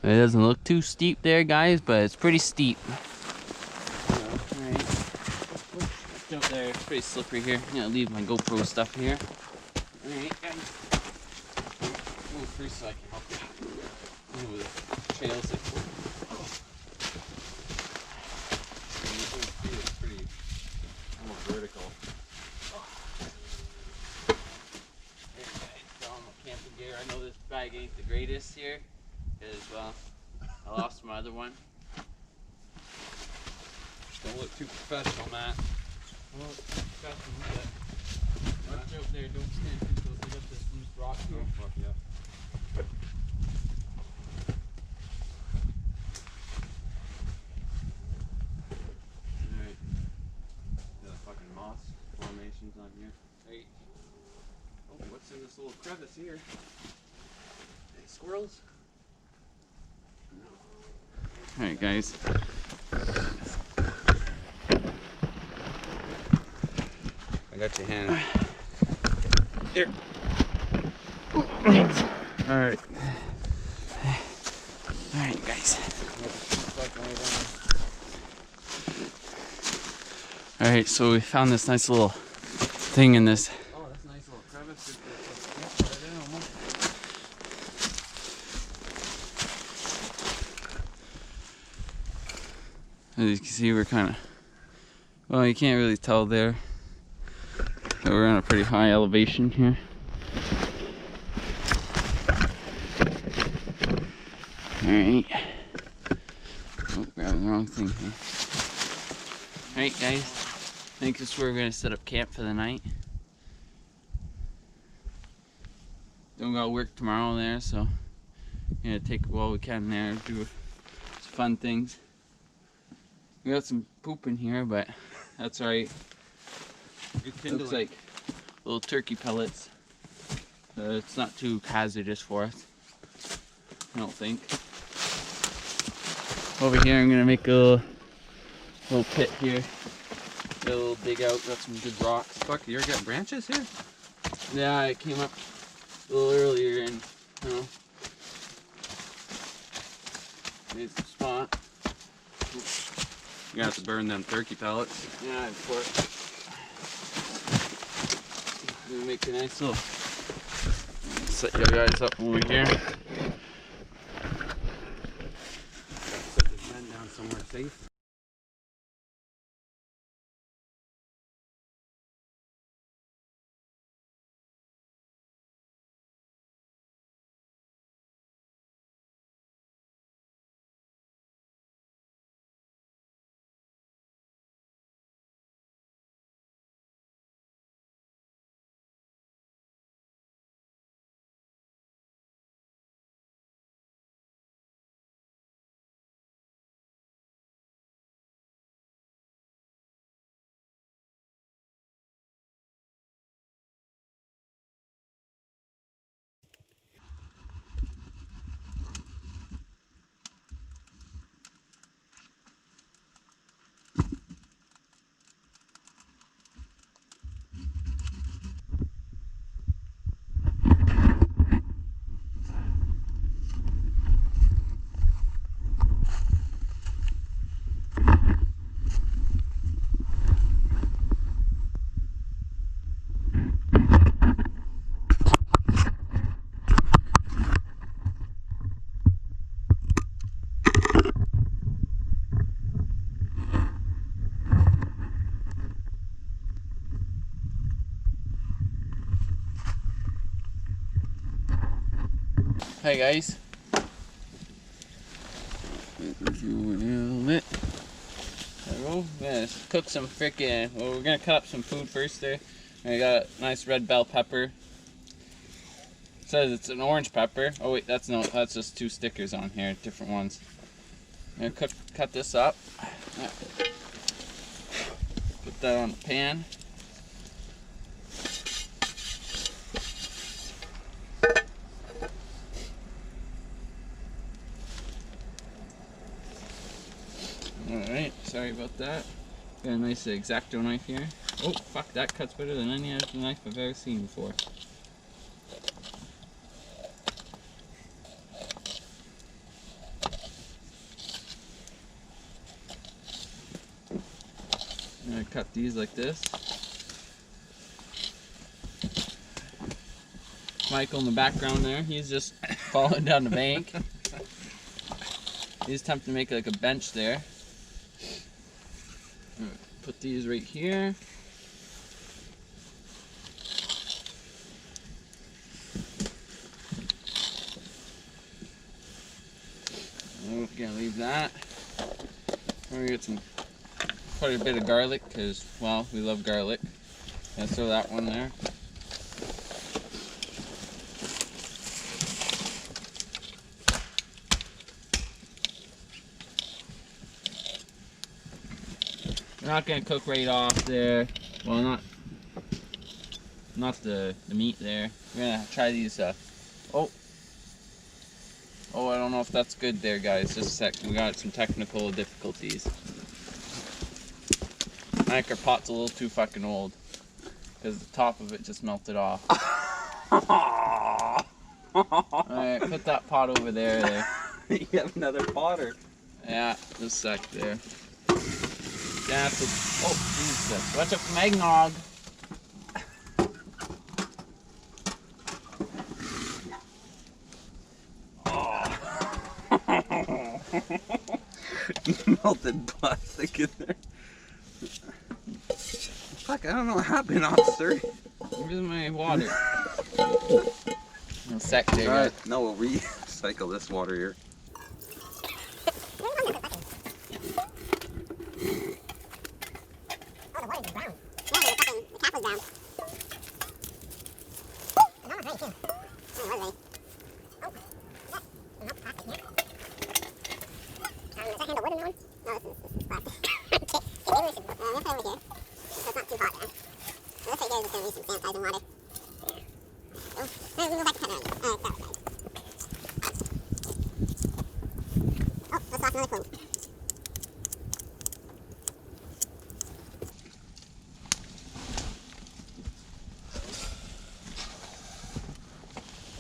It doesn't look too steep there, guys, but it's pretty steep. Alright. Watch out there. It's pretty slippery here. I'm gonna leave my GoPro stuff here. Alright, guys. Move first so I can help you. Move the trails. It's pretty almost vertical. Camping gear. I know this bag ain't the greatest here, because well, I lost my other one. Don't look too professional, Matt. Well, professional, but watch out there. Don't stand too close. I got this loose rock here. Oh, fuck yeah. Alright. The fucking moss formations on here. Hey. Oh, what's in this little crevice here? Any squirrels? No. Alright, guys. I got your hand. Here. Alright. Alright, guys. Alright, so we found this nice little thing in this. Oh, that's a nice little crevice. As you can see, we're kind of, well, you can't really tell there, but we're on a pretty high elevation here. Alright. Oh, grabbing the wrong thing here. Alright, guys. I think this is where we're going to set up camp for the night. Don't got work tomorrow there, so we're going to take what we can there, do some fun things. We got some poop in here, but that's alright. Looks like little turkey pellets. It's not too hazardous for us, I don't think. Over here, I'm gonna make a little pit here. Got a little dig out. Got some good rocks. Fuck, you're getting branches here? Yeah, I came up a little earlier and made some spot. You're gonna have to burn them turkey pellets. Yeah, of course. I'm gonna make a nice little. Set you guys up over here. Set this man down somewhere safe. Hi guys. There we go. We're gonna cook some frickin'. Well, we're gonna cut up some food first there. I got a nice red bell pepper. It says it's an orange pepper. Oh wait, that's just two stickers on here, different ones. I'm gonna cut this up. Put that on the pan. Alright, sorry about that. Got a nice X-Acto knife here. Oh, fuck, that cuts better than any other knife I've ever seen before. I'm gonna cut these like this. Michael in the background there, he's just falling down the bank. He's attempting to make like a bench there. Put these right here. We're gonna leave that. We're gonna get quite a bit of garlic because, well, we love garlic. Gonna throw that one there. We're not gonna cook right off there. Well, not the meat there. We're gonna try these. Oh, I don't know if that's good there, guys. Just a sec. We got some technical difficulties. I think our pot's a little too fucking old because the top of it just melted off. Alright, put that pot over there. You have another potter. Yeah, just a sec there. Yeah, oh, Jesus. Watch out for Magnog. Melted plastic in there. Fuck, I don't know what happened, officer. Where's my water? A sec there. Alright, no, we'll recycle this water here.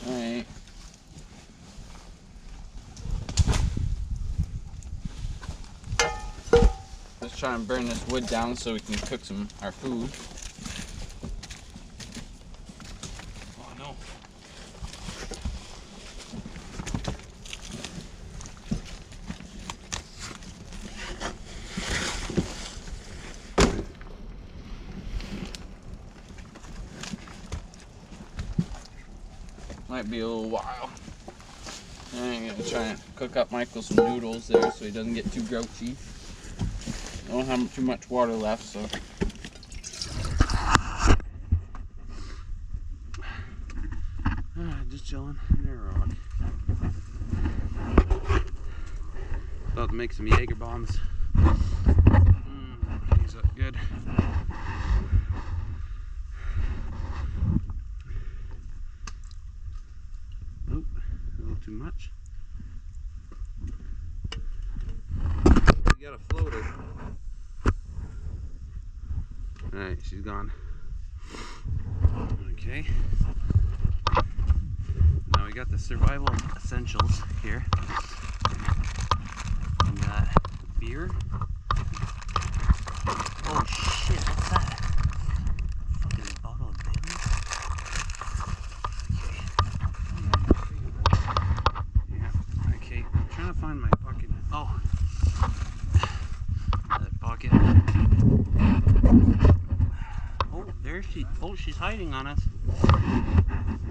Alright. Let's try and burn this wood down so we can cook our food. Oh no. Might be a little while. I'm gonna try and cook up Michael some noodles there so he doesn't get too grouchy. I don't have too much water left, so. Just chilling in a rock. About to make some Jaeger bombs. These look good. Oh, a little too much. We got a floater. Alright, she's gone. Okay. Now we got the survival essentials here. We got beer. Oh shit, what's that? Fucking bottle of Baileys? Okay. Yeah, okay. I'm trying to find my fucking. Oh. That pocket. Oh, there she. Oh, she's hiding on us.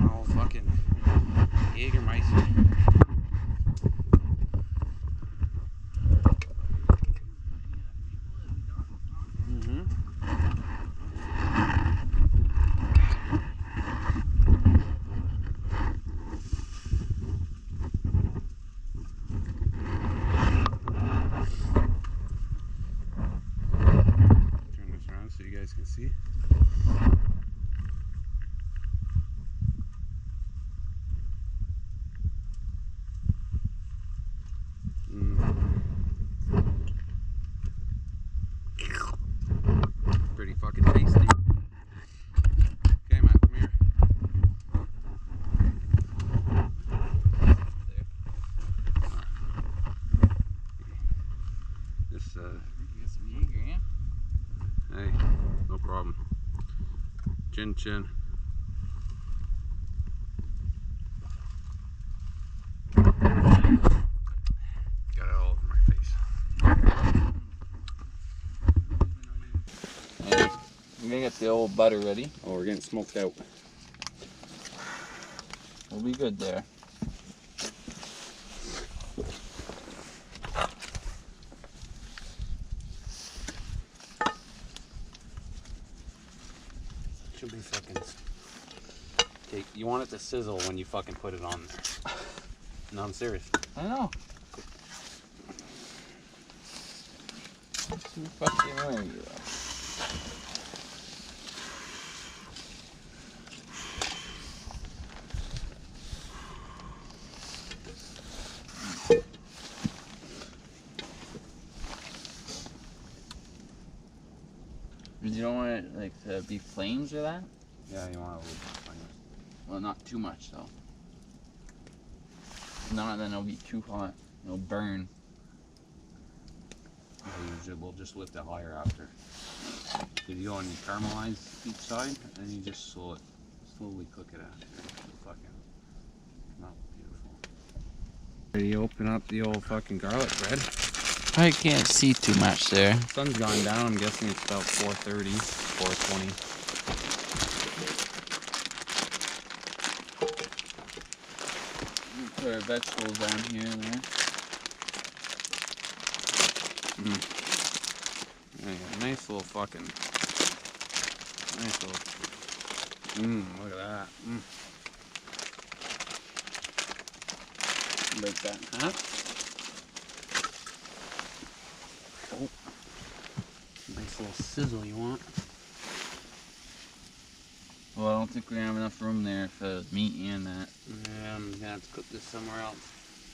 Oh, fucking Jägermeister. Turn this around so you guys can see. Pretty fucking tasty. Okay, Matt, come here. This You got some Jaeger, yeah? Hey, no problem. Chin chin. Got it all over my face. And I'm gonna get the old butter ready. Oh, we're getting smoked out. We'll be good there. Should be fucking. Take. You want it to sizzle when you fucking put it on there. No, I'm serious. I know. Too fucking where you are. You don't want it like to be flames or that? Yeah, you want a little bit. Well, not too much though. No, then it'll be too hot. It'll burn. Usually we'll just lift it higher after. So you go and you caramelize each side, and you just slowly cook it after. Fucking, not beautiful. Ready to open up the old fucking garlic bread. I can't see too much there. Sun's gone down. I'm guessing it's about 4:30, 4:20. Put our vegetables down here and there. Yeah, nice little fucking. Nice little. Look at that. Break that in half. Oh. Nice little sizzle you want. Well, I don't think we're gonna have enough room there for the meat and that. Yeah, I'm gonna have to cook this somewhere else.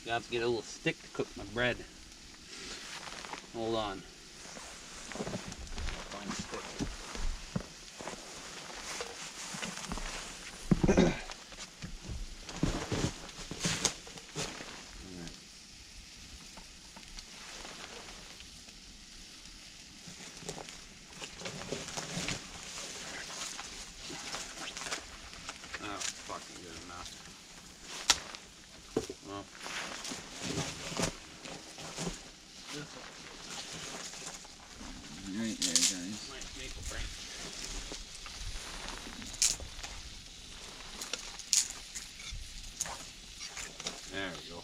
I have to get a little stick to cook my bread. Hold on. Find a stick. Oh, fucking good enough. Well, Right there, guys. nice maple branch. There we go.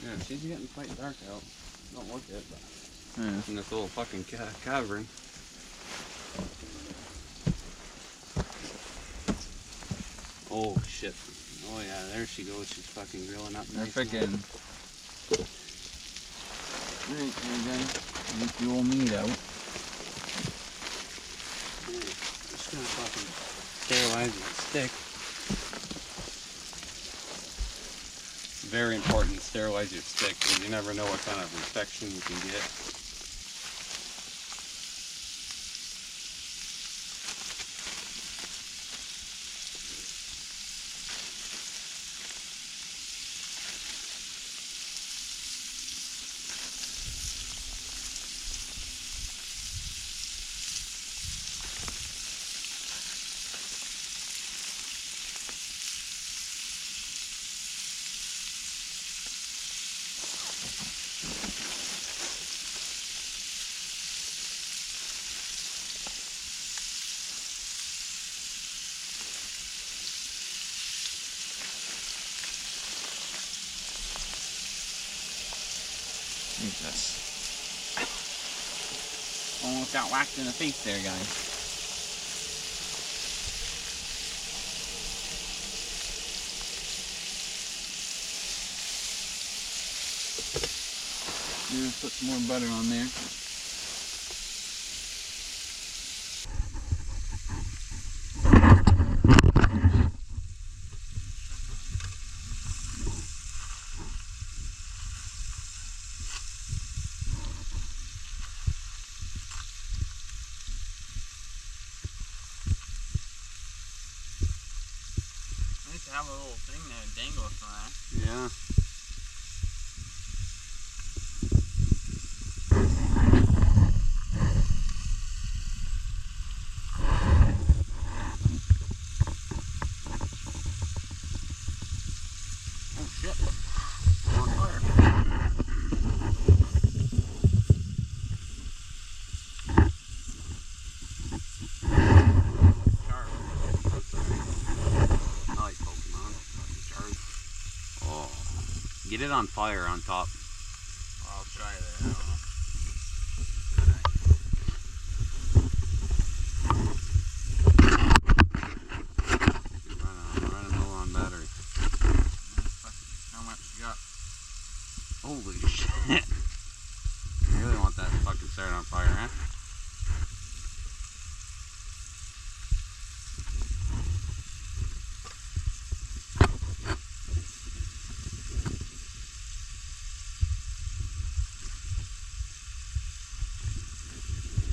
Yeah, she's getting quite dark out. Don't look it, but Yeah. in this little fucking cavern. Oh shit. Oh yeah, there she goes. She's fucking grilling up. They're Nice and freaking. Right there, guys. Get the old meat out. Just gonna fucking sterilize the stick. Very important to sterilize your stick because you never know what kind of infection you can get. Jesus. Almost got whacked in the face there, guys. We're gonna put some more butter on there. Nice to have a little thing there to dangle from that. Yeah. shit. On fire. I like Pokemon. Charge. Oh. Get it on fire on top. I'll try that. I don't know. Running low on battery. How much you got? Holy shit. You really want that fucking start on fire, huh?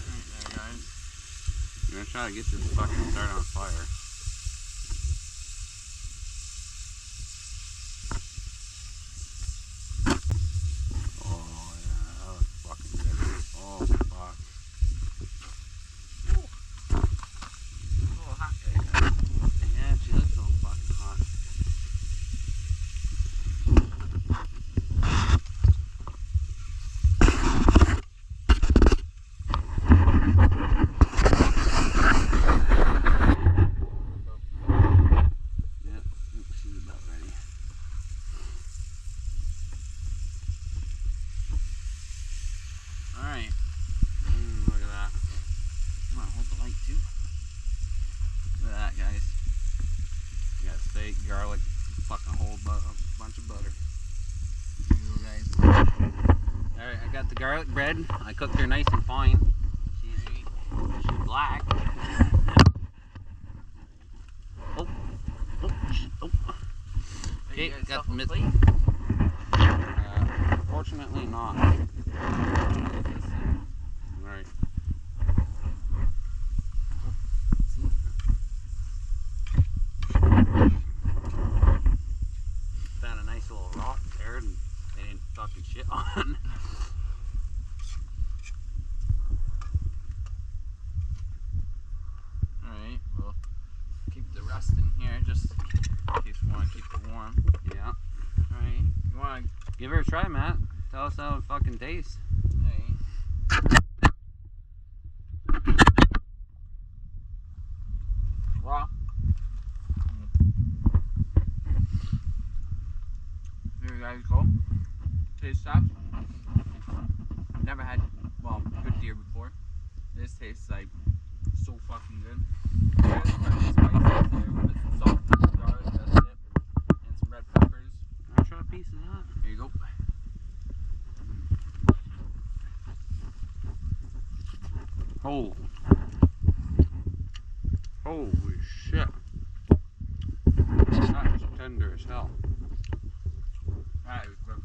Alright there, guys. I'm gonna try to get this fucking start on fire. Oh yeah, that was fucking good. Oh fuck. Ooh. A little hot there, guys. Yeah, she looks so fucking hot. Yeah, she's about ready. Alright. Look at that. I'm gonna hold the light too. Look at that, guys. You got steak, garlic, fucking whole bunch of butter. Here you go, guys. Alright, I got the garlic bread. I cooked her nice and fine. She's black. Oh. Hey, you Okay, guys got have a the plate? Fortunately not. Alright. Found a nice little rock there and they didn't fucking shit on. Alright, well, keep the rest in here just in case we want to keep it warm. Yeah. Alright, you want to. Give her a try, Matt. Tell us how it fucking tastes. Alright. Raw. Here you guys go. Taste test. Never had, well, good deer before. This tastes like so fucking good. There's spices there with some salt, some garlic, that's it, and some red peppers. I'll try a piece of that. Here you go. Oh. Holy shit. That's tender as hell. That is good.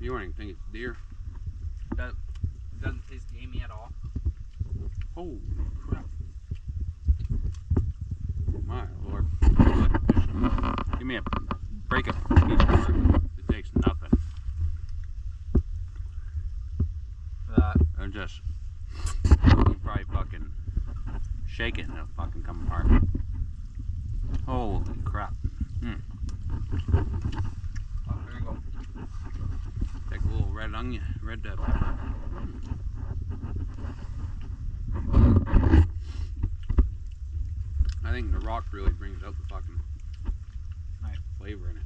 You don't even think it's deer. That doesn't taste gamey at all. Holy crap. My lord. Give me a break of beef jerky. It takes nothing. That. They're just you probably fucking shake it and it'll fucking come apart. Holy crap. Oh, here you go. Take a little red onion, red pepper. I think the rock really brings out the fucking flavor in it.